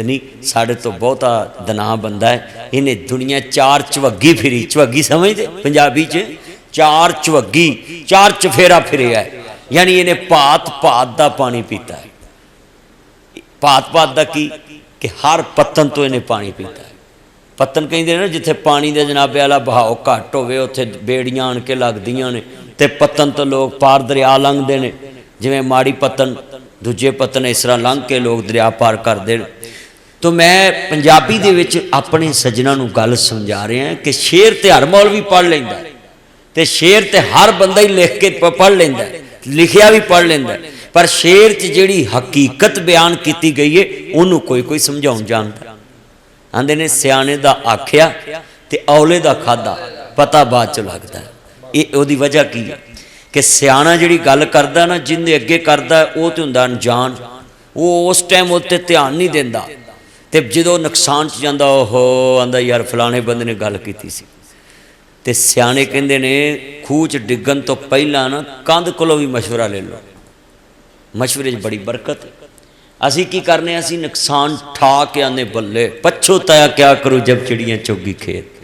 नहीं, साढ़े तो बहुता दना बंदा है, इन्हें दुनिया चार चवग्गी फिरी, चवग्गी समझते पंजाबी च, चार चवग्गी, चार चफेरा फिरे है, यानी इन्हें भात भात का पानी पीता है। भात भात का की कि हर पत्तन तो इन्हें पानी पीता है। पत्तन कहते ना जिथे पानी के जनाबे वाला बहाव घट होवे उत्थे बेड़ियां आन के लगदियां ने, ते पत्तन तो लोग पार दरिया लंघते हैं, जिवें माड़ी पत्तन दूजे पत्तन इस तरह लंघ के लोग दरिया पार करते हैं। तो मैं पंजाबी दे विच अपने सज्जनां नूं गल समझा रहा है कि शेर ते हर मौलवी पढ़ लैंदा है, ते शेर ते हर बंदा ही लिख के पढ़ लैंदा है, लिखिया भी पढ़ लैंदा है, पर शेर च जिहड़ी हकीकत बयान की गई है उन्होंने कोई कोई समझाउण जानदा। आंदे ने सियाणे दा आखिया ते औले दा खादा पता बाद च लगदा है। ये ओदी वजह की है कि सियाणा जिहड़ी गल करदा ना, जिंदे अगे करदा वो तो हुंदा अनजान, वो उस टाइम उत्ते ध्यान नहीं दिंदा, ते जदों नुकसान च जांदा ओहो आंदा यार फलाणे बंदे ने गल कीती सी। ते सियाणे कहंदे ने खूह च डिग्गण तो पहला ना कंध कोलों भी मशवरा ले लो, मशवरे च बड़ी बरकत है। असी की करने, असी नुकसान ठा के आने बल्ले पछोताया क्या करूँ जब चिड़ियाँ चुगी खेत।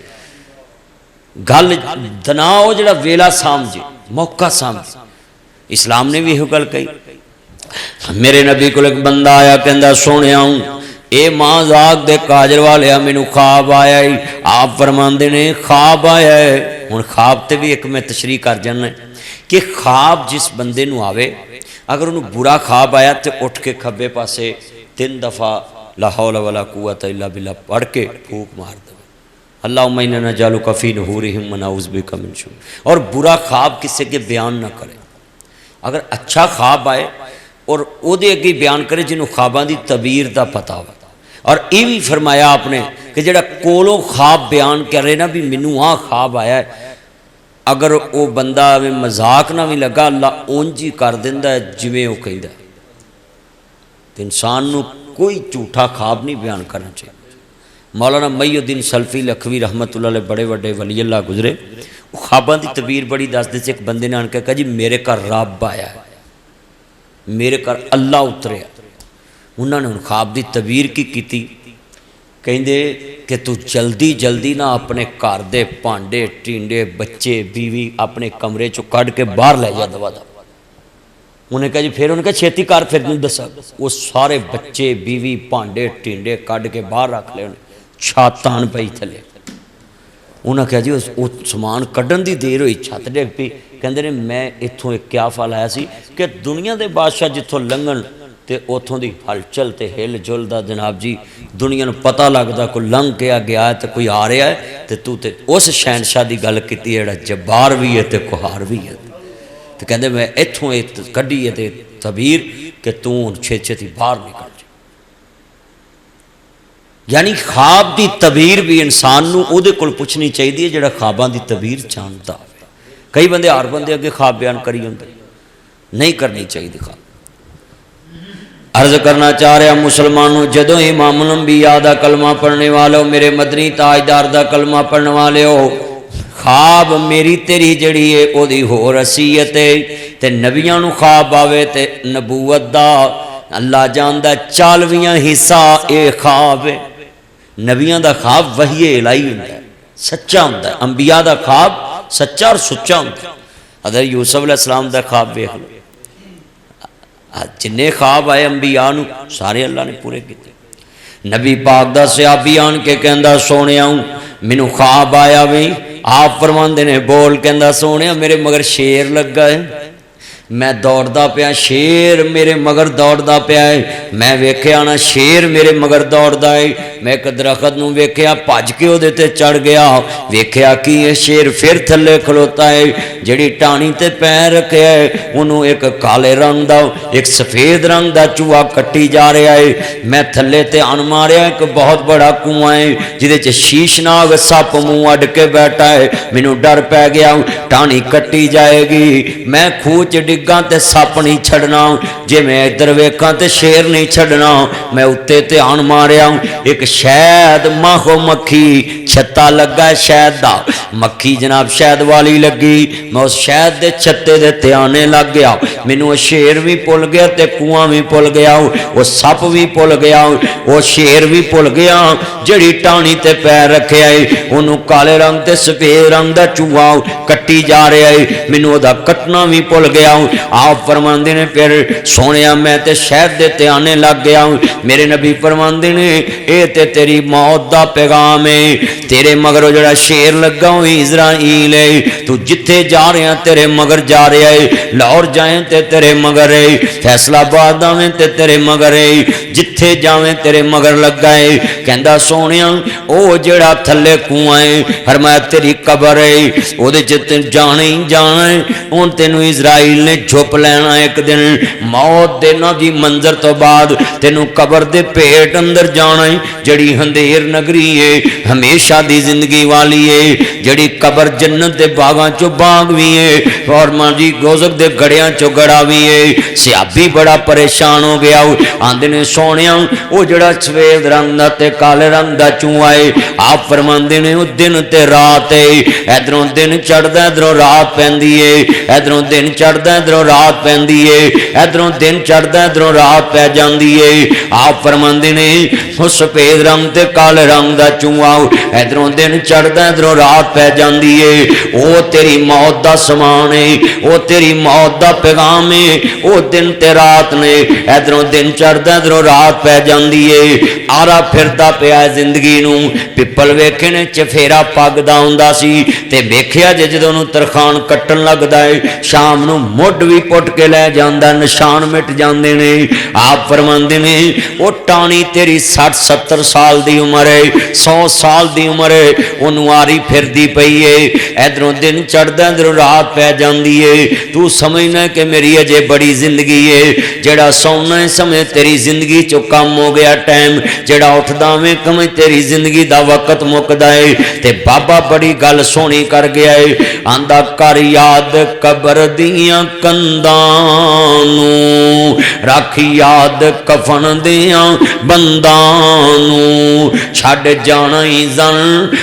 गल दना वो जड़ा वेला समझे, मौका समझे। इस्लाम ने भी यह गल कही। मेरे नबी को एक बंदा आया, कहता सोने ए मां जाग दे काजर वाले मैनू ख्वाब आया ही। आप फरमाते ने ख्वाब आया है। हुण ख्वाब ते भी एक मैं तशरीह कर जाना कि ख्वाब जिस बंदे नू आवे, अगर उन्होंने बुरा ख्वाब आया तो उठ के खब्बे पासे 3 दफ़ा ला हौला वला कुव्वत इल्ला बिल्लाह पढ़ के फूक मार दे, अल्लाहुम्मा इन्ना नजालुका फी नुहुरिहिम व नऊज़ु बिका मिन शुर। और बुरा ख्वाब किसी के बयान ना करे। अगर अच्छा ख्वाब आए और उहदे अगे बयान करे जिन्होंने ख्वाबां दी तबीर का पता हो। और ये भी फरमाया आपने कि जिहड़ा कोलों ख्वाब बयान करे ना भी मैनू आ ख्वाब आया है, अगर वो बंदा मजाक ना भी लगा अल्लाह उंज ही कर दिंदा है जिवें वो कहंदा। तो इंसान नू कोई झूठा ख्वाब नहीं बयान करना चाहिए। मौलाना मईउद्दीन सल्फी लखवी रहमतुल्लाह अलैह बड़े बड़े वली अल्लाह गुजरे, वो ख्वाबां दी तबीर बड़ी दसदे सी। एक बंदे ने आन के कहा जी मेरे घर रब आया है, मेरे घर अल्लाह उतरिया। उन्होंने हुण ख्वाब की तबीर की कीती, कहंदे कि तू जल्दी जल्दी ना अपने घर दे भांडे टींडे बच्चे बीवी अपने कमरे चो कढ़ के बाहर लै जा दवा दवा। उन्हें कहा जी फिर उन्हें कहा छेती कर फिर नहीं दसा। वो सारे बच्चे बीवी भांडे टींडे कढ़ के बाहर रख ले, उन्हें छत आन पई थले। उन्हें कहा जी उस समान कढ़न की देर हुई छत डिग पई। कहते ने मैं इत्थों एक क्या फल आया सी कि दुनिया के बादशाह जिथों लंघन तो उतों की हलचल तो हिल जुल का जनाब जी दुनिया को पता लगता कोई लंघ के गया है तो कोई आ रहा है, तो तू तो उस शहनशाह की गल की जोड़ा जब्बार भी है तो कुहार भी है। तो कहते मैं इत्थों कढ़ी है तो तबीर कि तू छे छेती बाहर निकल जा। यानी ख्वाब की तबीर भी इंसान उहदे कोल पुछनी चाहिए जिहड़ा ख्वाबां की तबीर जानता। कई बंदे हर बंदे अगे ख्वाब बयान करी होंदे, नहीं करनी चाहिए ख्वाब। अर्ज करना चाह रहा मुसलमानों, जदों इमामुल अंबिया दा कलमा पढ़ने वाले हो, मेरे मदनी ताजदार दा कलमा पढ़ने वाले हो, ख्वाब मेरी तेरी जड़ी है ओदी होर हसीयत है। ते नबियां नूं ख्वाब आवे ते नबूवत दा अल्लाह जानदा 40वां हिस्सा ये ख्वाब है। नबियां दा ख्वाब वही इलाही हुंदा है, सच्चा हुंदा है। अंबिया दा ख्वाब सच्चा और सुच्चा हुंदा है। हज़रत यूसुफ अलैहिस्सलाम दा ख्वाब वेख लो, जिन्ने ख्वाब आए अंबिया नूं सारे अल्लाह ने पूरे किए। नबी पाक दा सहाबी आन के कहंदा सोने मैनू ख्वाब आया भी। आप फरमांदे ने बोल, कहंदा सोने मेरे मगर शेर लगा है, मैं दौड़दा पिया, शेर मेरे मगर दौड़दा पिया है। मैं वेख्या ना शेर मेरे मगर दौड़दा है। मैं एक दरखत नूं वेख्या भज के उहदे ते चढ़ गया, वेख्या कि यह शेर फिर थल्ले खलोता है। जिहड़ी टाणी ते पैर रखिया है उन्हों एक काले रंग दा एक सफेद रंग दा चूहा कट्टी जा रहा है। मैं थल्ले ते अन मारिया, एक बहुत बड़ा कुआं है जिहदे च शीशनाग सप मुंह अड के बैठा है। मैनू डर पै गया, टाणी कट्टी जाएगी, मैं खूह च डिग्गा ते सप नहीं छड़ना, जे मैं इधर वेखा तो शेर नहीं छड़ना। मैं उत्ते ध्यान मारिया, एक शहद माहो मक्खी छत्ता लगा शहद दा, मक्खी जनाब शहद वाली लगी, मैं उस शहद के छत्ते दे ते आने लग गया। मैनू शेर भी भुल गया ते कुआं भी भुल गया, वो सप भी भुल गया, वो शेर भी भुल गया जड़ी टाणी ते पैर रखे है, उन्होंने काले रंग ते सफेद रंग का चूहा कट्टी जा रहा है, मैनू ओदा कटना भी भुल गया। आप फरमांदे ने फिर सोने मैं ते शहद दे ते आने लग गया। मेरे नबी फरमांदे ने ये ते तेरी मौत दा पैगाम है, तेरे मगरों जड़ा शेर लगा हुई इजराइल है, तू जिथे जा रहा तेरे मगर जा रहा है, लाहौर जाए ते तेरे मगर है, फैसलाबाद आवे ते तेरे मगर है, जिथे जावे तेरे मगर लगा है। कहंदा सोनिया ओ जेड़ा थले कुआं है, फरमाया तेरी कबर है, ओदे च ते जाना ही जाना है, हुण तेनू इजराइल ने छुप लेना एक दिन, मौत दे ना जी मंजर तो बाद तेनू कबर दे पेट अंदर जाना है, जड़ी अंधेर नगरी है हमेशा दी जिंदगी वाली है, जड़ी कबर जन्नत दे बागां चो बाग भी है और मां जी गोजक दे गड़ियां चो गड़ा भी है। सियाबी बड़ा परेशान हो गया, आंदे ने सोनिया वो जड़ा सफेद रंग दा ते काले रंग दा चूहा है, आप फरमांदे ने उस दिन ते रात है, इधरों दिन चढ़दा इधरों रात पैंदी है, इधरों दिन चढ़दा इधरों रात पैंदी है, इधरों दिन चढ़दा इधरों रात पै जांदी है। आप फरमांदे ने उस सफेद रंग ते काले रंग दा चूहा, इधरों दिन चढ़दा इधरों रात पै जांदी है, वो तेरी मौत दा समान है, वो तेरी मौत दा पैगाम है, वो दिन ते रात ने, इधरों दिन चढ़दा इधरों रात पै जांदी है। आरा फिरदा पिया जिंदगी नू, पिपल वेखे ने चफेरा पगदा हुंदा सी ते वेखिया जे जदों नूं तरखान कट्टन लगदा है, शाम नूं मुੱਢ भी पुट के लै जांदा, निशान मिट जांदे ने। आप फरमांदे ने वो टाणी तेरी 60-70 साल दी उम्र है, 100 साल दी उम्र है, उन्होंने आरी फिरदी पई है, इधरों दिन चढ़दा इधरों रात पै जांदी है, तू समझना कि मेरी अजे बड़ी जिंदगी है, जेड़ा सौना है समय तेरी जिंदगी चो कम हो गया टाइम, जेड़ा उठदा वे कम तेरी जिंदगी दा वक्त मुकदा है। ते बाबा बड़ी गल सोहनी कर गया है, आंदा कर याद कबर दियां कंधां नूं, रख याद कफन दियां बंदां नूं, छड़ जाना ही जन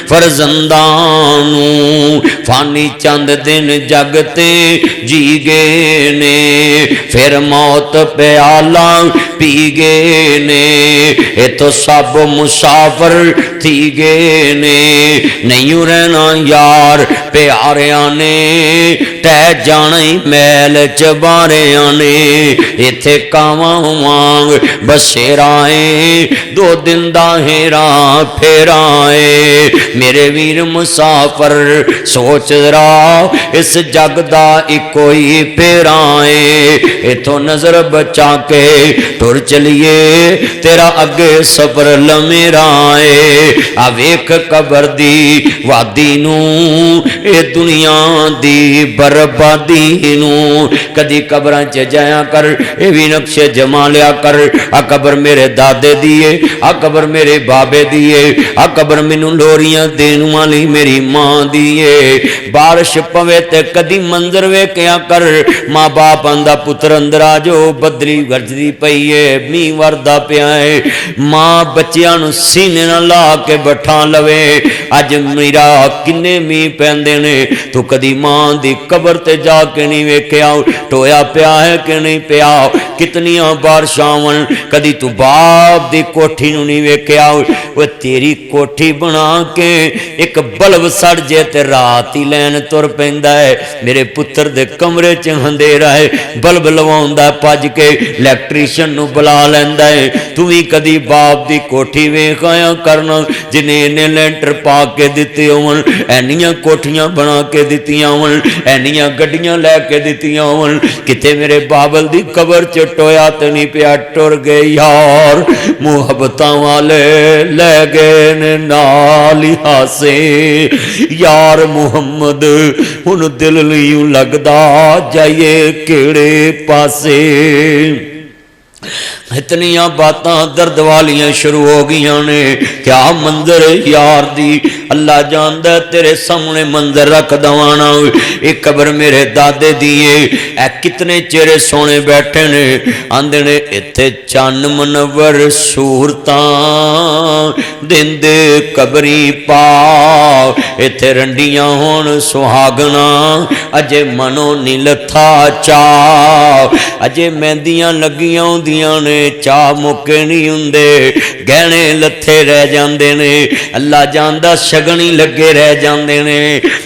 फरजंदां नूं, फानी चंद दिन जग ते जी गए ने, फिर मौत प्याला पी गए ने, ये तो सब मुसाफिर थी गए ने, नहीं रहना यार प्यारिया ने, तै जाना ही मैल चबारिया ने, इथे कावां वांग बसेराए, 2 दिन दा हेरा फेराए, मेरे वीर मुसाफिर सोच जरा इस जग दा इको ही फेराए, इथों नजर बचा के तुर चलिए तेरा अगे सफर लमेराए, आ वेख कबर दी वादी नू, ए दुनिया दी बर्बादी नू, कदी कबरां च जाया कर, ए भी नक्शे जमा लिया कर, आ कबर मेरे दादे दी है, आ कबर मेरे बाबे दी है, आ कबर मैनू लोरियां देन वाली मेरी मां दी है, बारिश पवे ते कदी मंजर वेख्या कर, मां बाप आंदा पुत्र अंदर आ जाओ, बदली गरजदी पई है, मींह वरदा पिया है, मां बच्चियां नू सीने नाल ला के बैठा लवे, अज मेरा किन्ने मींह पैंदे ने, तू कदी मां दी कबर ते जाके नहीं वेख्या टोया पिया है कि नहीं पिया, कितनियां बारिशां वन, कदी तू बाप दी कोठी नू नहीं वेख्या, वो तेरी कोठी बना के एक बल्ब सड़ जे ते रात ही लैन तुर पैंदा है, मेरे पुत्र दे कमरे च अंधेरा है, बल्ब लवाउंदा भज के इलैक्ट्रीशियन नू बुला लैंदा है, तू भी कदी बाप दी कोठी वेख आया करना, जिन्हें इन्ने लेंटर पा के दिते होवन, एनियां कोठियां बना के दित्तियां होवन, एनियां गड्डियां लैके दित्तियां होवन, किते मेरे बाबल दी कबर च टोया ते नहीं पिया, टुर गए यार मुहब्बतां वाले लै गए ने नाल ही हासे, यार मुहम्मद हुण दिल नहीं लगदा जाइए केड़े पासे, इतनियां बातां दर्द वालियां शुरू हो गई ने। क्या मंजर यार दी, अल्लाह जानदा तेरे सामने मंजर रख दवाना। एक कबर मेरे दादे दिए, ए कितने चेहरे सोने बैठे ने। आंदे ने इत्थे चन्न मनवर सूरतां दिंदे कबरी पा, इत्थे रंडियां होण सुहागना अजे मनो नी लथा चा। अजे मेहंदियां लगियां होंदियां ने, चाह मुके नहीं हुंदे, गहने लथे रह जांदे ने। अल्लाह जानदा शगनी लगे रह जांदे ने।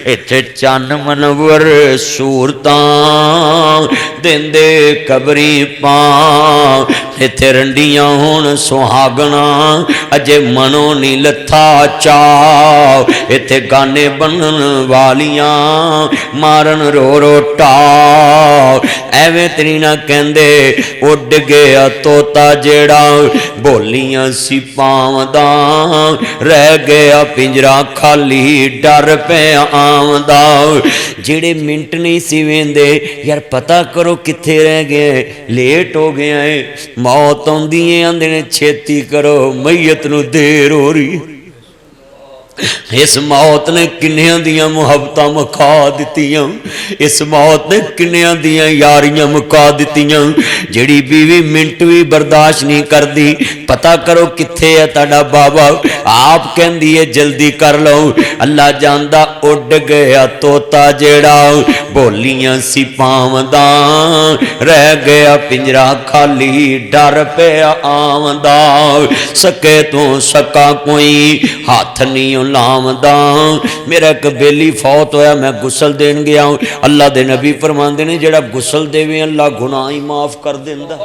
इत्थे चन्न मनवर सूरतां दिंदे कबरी पा, इत्थे रंडियां होण सुहागना अजे मनो नी लथा चा। इत्थे गाने बनन वालियां मारन रो रो टा। एवें तरी ना कहंदे उड गया तोता जेड़ा बोलियां सी पावदा, रह गया पिंजरा खाली डर पे आमदा। जेड़े मिंट नहीं सी वेंदे यार पता करो कित्थे रह गए, लेट हो गया है। मौत आउंदी है आंदे ने छेती करो मैयत नूं देर हो रही। इस मौत ने किन्नियां दियां मुहब्बतां मुका दित्तियां, इस मौत ने किन्नियां दियां यारियां मुका दित्तियां। जिहड़ी बीवी मिंट भी बर्दाश्त नहीं करदी, पता करो कित्थे है तुहाडा बाबा। आप कहंदी है जल्दी कर लो। अल्लाह जानदा उड गया तोता जेड़ा बोलियां सी पावदा, रह गया पिंजरा खाली डर पे आमदा। सके तो सका कोई हाथ नहीं लामदा। मेरा एक बेली फौत होया, मैं गुसल देन गया। अल्लाह दे नबी फरमांदे ने जेड़ा गुसल देवे अल्लाह गुनाह ही माफ कर देंदा।